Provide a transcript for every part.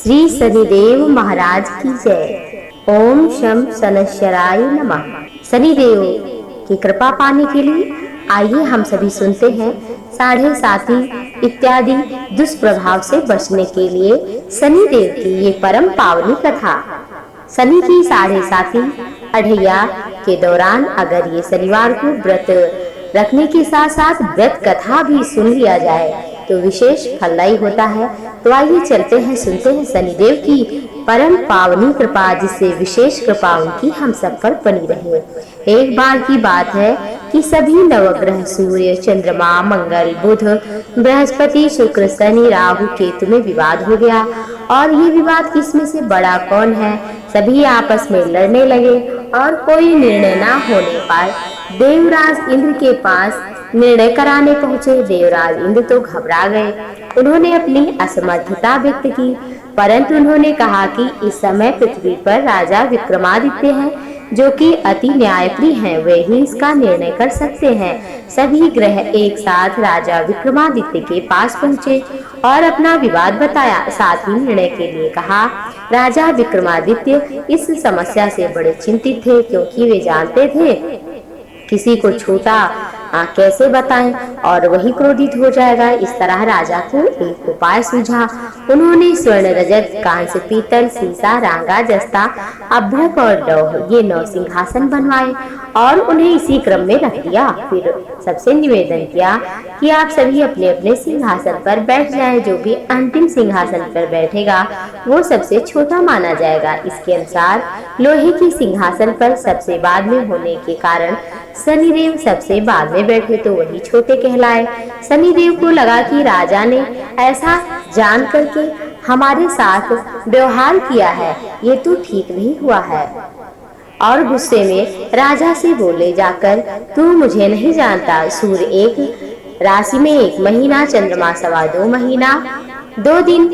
श्री शनिदेव महाराज की जय। ओम शम शनैश्चराय नमः। शनिदेव की कृपा पाने के लिए आइए हम सभी सुनते हैं साढ़े साथी इत्यादि दुष्प्रभाव से बचने के लिए शनिदेव की ये परम पावनी कथा। शनि की साढ़े साथी अढ़ैया के दौरान अगर ये शनिवार को व्रत रखने के साथ साथ व्रत कथा भी सुन लिया जाए तो विशेष फलदायी होता है। तो आइए चलते हैं, सुनते हैं शनिदेव की परम पावनी कृपा, जिससे विशेष कृपा उनकी हम सब पर बनी रहे। एक बार की बात है कि सभी नवग्रह सूर्य, चंद्रमा, मंगल, बुध, बृहस्पति, शुक्र, शनि, राहु, केतु में विवाद हो गया। और ये विवाद किसमें से बड़ा कौन है, सभी आपस में लड़ने लगे और कोई निर्णय न होने पर देवराज इंद्र के पास निर्णय कराने पहुंचे। देवराज इंद्र तो घबरा गए। उन्होंने अपनी असमर्थता व्यक्त की, परंतु उन्होंने कहा कि इस समय पृथ्वी पर राजा विक्रमादित्य हैं, जो कि अति न्यायप्रिय हैं, वे ही इसका निर्णय कर सकते हैं। सभी ग्रह एक साथ राजा विक्रमादित्य के पास पहुंचे और अपना विवाद बताया, साथ ही निर्णय के लिए कहा। राजा विक्रमादित्य इस समस्या से बड़े चिंतित थे, क्योंकि वे जानते थे किसी को छोटा कैसे बताएं और वही क्रोधित हो जाएगा। इस तरह राजा को एक उपाय सूझा। उन्होंने स्वर्ण, रजत, कांस्य, पीतल, सीसा, रांगा, जस्ता, अभ्रक और लौह ये 9 सिंहासन बनवाए और उन्हें इसी क्रम में रख दिया। फिर सबसे निवेदन किया कि आप सभी अपने अपने सिंहासन पर बैठ जाएं। जो भी अंतिम सिंहासन पर बैठेगा वो सबसे छोटा माना जाएगा। इसके अनुसार लोहे की सिंहासन पर सबसे बाद में होने के कारण शनिदेव सबसे बाद में बैठे, तो वही छोटे कहलाए। शनिदेव को लगा कि राजा ने ऐसा जान करके हमारे साथ व्यवहार किया है, ये तो ठीक नहीं हुआ है। और गुस्से में राजा से बोले, जाकर तू मुझे नहीं जानता। सूर्य एक राशि में 1 महीना, चंद्रमा 2.25 महीना 2 दिन,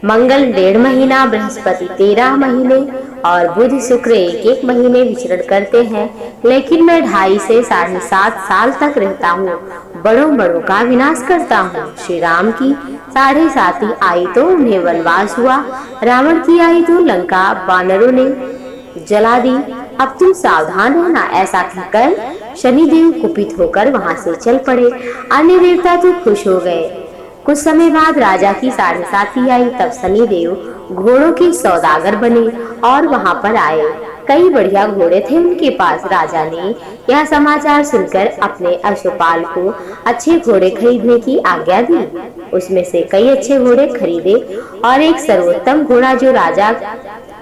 मंगल 1.5 महीना, बृहस्पति 13 महीने और बुध शुक्र 1-1 महीने विचरण करते हैं। लेकिन मैं 2.5 से 7.5 साल तक रहता हूँ, बड़ों बड़ों का विनाश करता हूँ। श्री राम की 7.5 आई तो उन्हें वनवास हुआ, रावण की आई तो लंका वानरों ने जला दी। अब तुम सावधान रहना। ऐसा कहकर शनिदेव कुपित होकर वहां से चल पड़े। अन्य देवता तो खुश हो गए। कुछ समय बाद राजा की 7.5 आई, तब शनिदेव घोड़ों के सौदागर बने और वहां पर आए। कई बढ़िया घोड़े थे उनके पास। राजा ने यह समाचार सुनकर अपने अश्वपाल को अच्छे घोड़े खरीदने की आज्ञा दी। उसमें से कई अच्छे घोड़े खरीदे और एक सर्वोत्तम घोड़ा जो राजा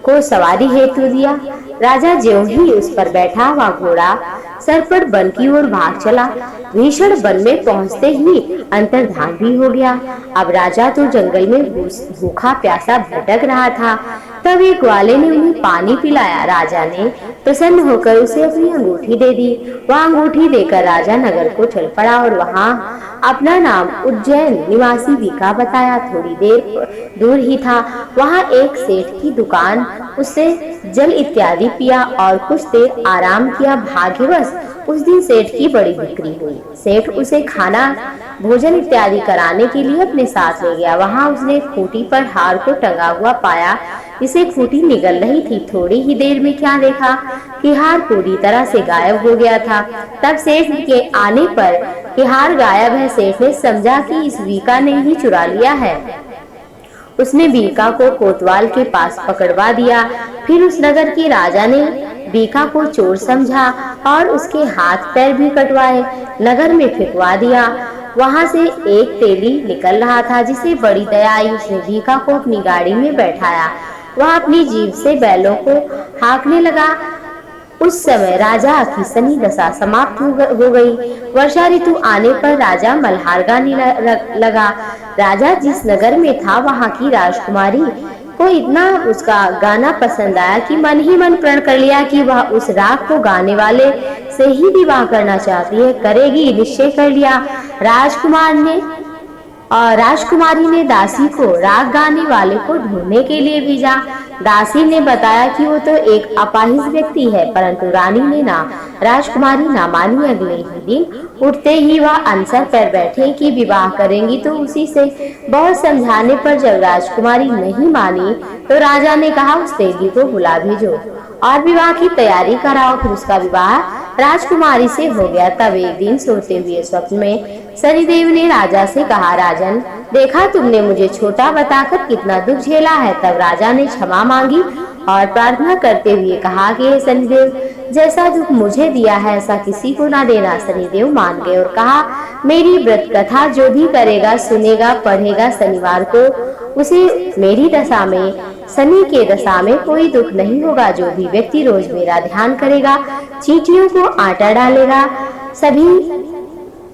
को सवारी हेतु दिया। राजा ज्यों ही उस पर बैठा, वह घोड़ा सरपट वन की ओर भाग चला। भीषण वन में पहुंचते ही अंतर्धान भी हो गया। अब राजा तो जंगल में भूखा प्यासा भटक रहा था। तब एक ग्वाले ने उन्हें पानी पिलाया। राजा ने प्रसन्न होकर उसे अपनी अंगूठी दे दी। वह अंगूठी देकर राजा नगर को चल पड़ा और वहां अपना नाम उज्जैन निवासी बीका बताया। थोड़ी देर दूर ही था, वहां एक सेठ की दुकान। उससे जल इत्यादि पिया और कुछ देर आराम किया। भाग्यवश उस दिन सेठ की बड़ी बिक्री हुई। सेठ उसे खाना भोजन इत्यादि कराने के लिए अपने साथ ले गया। वहां उसने खूंटी पर हार को टंगा हुआ पाया, जिसे खूंटी निगल रही थी। थोड़ी ही देर में क्या देखा कि हार पूरी तरह से गायब हो गया था। तब सेठ के आने पर कि हार गायब है, सेठ ने समझा कि इस बीका ने ही चुरा लिया है। उसने बीका को कोतवाल के पास पकड़वा दिया। फिर उस नगर के राजा ने बीका को चोर समझा और उसके हाथ पैर भी कटवाए, नगर में फेंकवा दिया। वहां से एक तेली निकल रहा था, जिसे बड़ी दया आई। उसने बीका को अपनी गाड़ी में बैठाया। वह अपनी जीभ से बैलों को हाँकने लगा। उस समय राजा की शनि दशा समाप्त हो गई। वर्षा ऋतु आने पर राजा मल्हार गाने लगा। राजा जिस नगर में था, वहां की राजकुमारी को इतना उसका गाना पसंद आया कि मन ही मन प्रण कर लिया कि वह उस राग को गाने वाले से ही विवाह करना चाहती है, करेगी। निश्चय कर लिया। राजकुमारी ने दासी को राग गाने वाले को ढूंढने के लिए भेजा। दासी ने बताया कि वो तो एक अपाहिज व्यक्ति है, परंतु रानी ने ना राजकुमारी ना मानी। अगले ही दिन उठते ही वह अनसर पर बैठे कि विवाह करेंगी तो उसी से बहुत समझाने पर जब राजकुमारी नहीं मानी तो राजा ने कहा उस तेली को बुला भेजो और विवाह की तैयारी कराओ। फिर उसका विवाह राजकुमारी से हो गया। तब एक दिन सोते हुए स्वप्न में शनिदेव ने राजा से कहा, राजन, देखा तुमने मुझे छोटा बताकर कितना दुख झेला है। तब राजा ने क्षमा मांगी और प्रार्थना करते हुए कहा कि हे शनिदेव, जैसा दुख मुझे दिया है ऐसा किसी को ना देना। शनिदेव मान गए और कहा, मेरी व्रत कथा जो भी करेगा, सुनेगा, पढ़ेगा शनिवार को, उसे मेरी दशा में, शनि के दशा में कोई दुख नहीं होगा। जो भी व्यक्ति रोज मेरा ध्यान करेगा, चींटियों को आटा डालेगा, सभी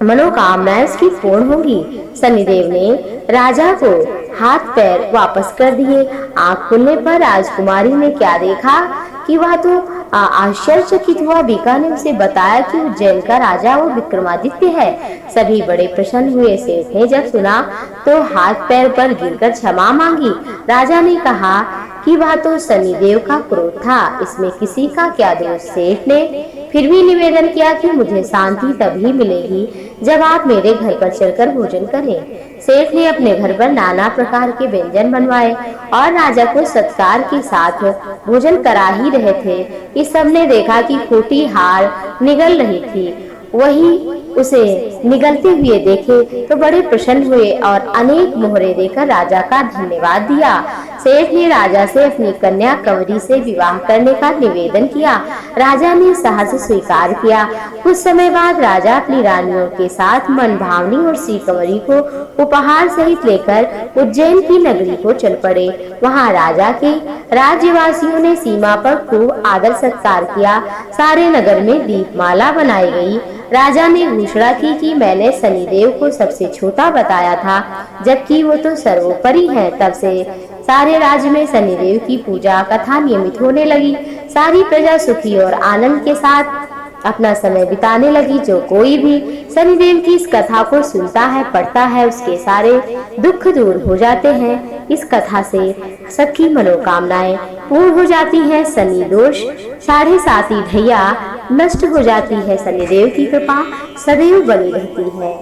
मनोकामनाएं उसकी पूर्ण होंगी। शनिदेव ने राजा को हाथ पैर वापस कर दिए। आंख खुलने पर राजकुमारी ने क्या देखा कि वह तो आश्चर्यचकित हुआ। बीका ने उसे बताया कि उज्जैन का राजा वो विक्रमादित्य है। सभी बड़े प्रसन्न हुए। सेठ ने जब सुना तो हाथ पैर पर गिरकर क्षमा मांगी। राजा ने कहा कि वह तो शनिदेव का क्रोध था, इसमें किसी का क्या दोष। सेठ ने फिर भी निवेदन किया कि मुझे शांति तभी मिलेगी जब आप मेरे घर पर चलकर भोजन करें। सेठ ने अपने घर पर नाना प्रकार के व्यंजन बनवाए और राजा को सत्कार के साथ भोजन करा ही रहे थे कि सबने देखा कि खूंटी हार निगल रही थी। वही उसे निगलते हुए देखे तो बड़े प्रसन्न हुए और अनेक मोहरे देकर राजा का धन्यवाद दिया। सेठ ने राजा से अपनी कन्या कंवरी से विवाह करने का निवेदन किया। राजा ने सहर्ष स्वीकार किया। कुछ समय बाद राजा अपनी रानियों के साथ मनभावनी और श्री कंवरी को उपहार सहित लेकर उज्जैन की नगरी को चल पड़े। वहां राजा के राज्यवासियों ने सीमा पर खूब आदर सत्कार किया। सारे नगर में दीपमाला बनाई गई। राजा ने घोषणा की कि मैंने शनिदेव को सबसे छोटा बताया था, जबकि वो तो सर्वोपरि है। तब से सारे राज्य में शनिदेव की पूजा कथा नियमित होने लगी। सारी प्रजा सुखी और आनंद के साथ अपना समय बिताने लगी। जो कोई भी शनिदेव की इस कथा को सुनता है, पढ़ता है, उसके सारे दुख दूर हो जाते हैं। इस कथा से सबकी मनोकामनाएं पूर्ण हो जाती हैं। शनि दोष 7.5 ढैया नष्ट हो जाती है। शनिदेव की कृपा सदैव बनी रहती है।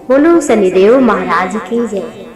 बोलो शनिदेव महाराज की जय।